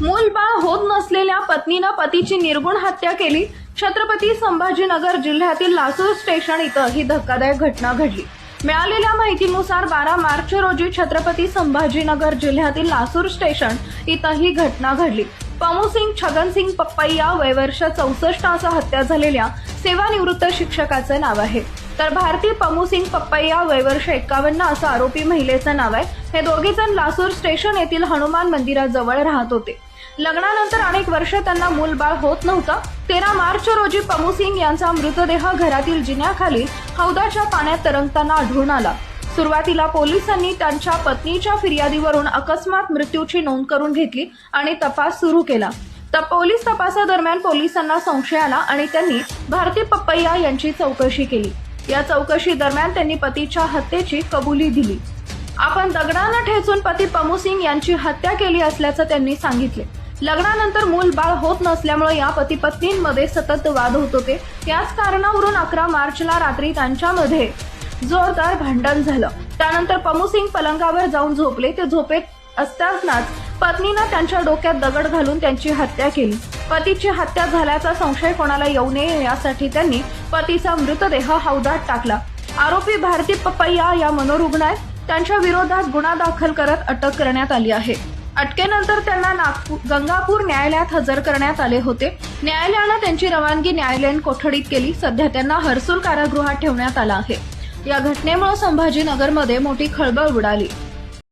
मूलबाळ होत नसलेल्या पत्नीनं पतीची निर्गुण हत्या केली. छत्रपती संभाजीनगर जिल्ह्यातील लासूर स्टेशन इथं ही धक्कादायक घटना घडली. मिळालेल्या माहितीनुसार 12 मार्च रोजी छत्रपती संभाजीनगर जिल्ह्यातील लासूर स्टेशन इथं ही घटना घडली. पमूसिंग छगनसिंग पप्पैया वय वर्ष 64 असं हत्या झालेल्या सेवानिवृत्त शिक्षकाचं नाव आहे. तर भारती पमूसिंग पप्पैया वय वर्ष 51 असं आरोपी महिलेचं नाव आहे. हे दोघेजण लासूर स्टेशन येथील हनुमान मंदिराजवळ राहत होते. लग्नानंतर अनेक वर्ष त्यांना मूलबाळ होत नव्हतं. 13 मार्च रोजी पमूसिंग यांचा मृतदेह घरातील जिन्याखाली हौदाच्या पाण्यात तरंगताना आढळून आला. सुरुवातीला पोलिसांनी त्यांच्या पत्नीच्या फिर्यादीवरून अकस्मात मृत्यूची नोंद करून घेतली आणि तपास सुरू केला. तर पोलीस तपासादरम्यान पोलिसांना संशय आला आणि त्यांनी भारती पप्पैया यांची चौकशी केली. या चौकशी दरम्यान त्यांनी पतीच्या हत्येची कबुली दिली. आपण दगडानं ठेचून पती पमूसिंग यांची हत्या केली असल्याचं त्यांनी सांगितले. लग्नानंतर मूल बाळ होत नसल्यामुळे या पती पत्नींमध्ये सतत वाद होत होते. याच कारणावरून 11 मार्चला रात्री त्यांच्यामध्ये जोरदार भांडण झालं. त्यानंतर पमूसिंग पलंगावर जाऊन झोपले. ते झोपेत असतानाच पत्नीनं त्यांच्या डोक्यात दगड घालून त्यांची हत्या केली. पतीची हत्या झाल्याचा संशय कोणाला येऊ नये यासाठी त्यांनी पतीचा मृतदेह हौदात टाकला. आरोपी भारती पप्पैया या मनोरुग्ण आहेत. त्यांच्या विरोधात गुन्हा दाखल करत अटक करण्यात आली आहे. अटकेनंतर त्यांना गंगापूर न्यायालयात हजर करण्यात आले होते. न्यायालयानं त्यांची रवानगी न्यायालयीन कोठडीत केली. सध्या त्यांना हर्सूल कारागृहात ठेवण्यात आलं आहे. या घटनेमुळे संभाजीनगरमध्ये मोठी खळबळ उडाली.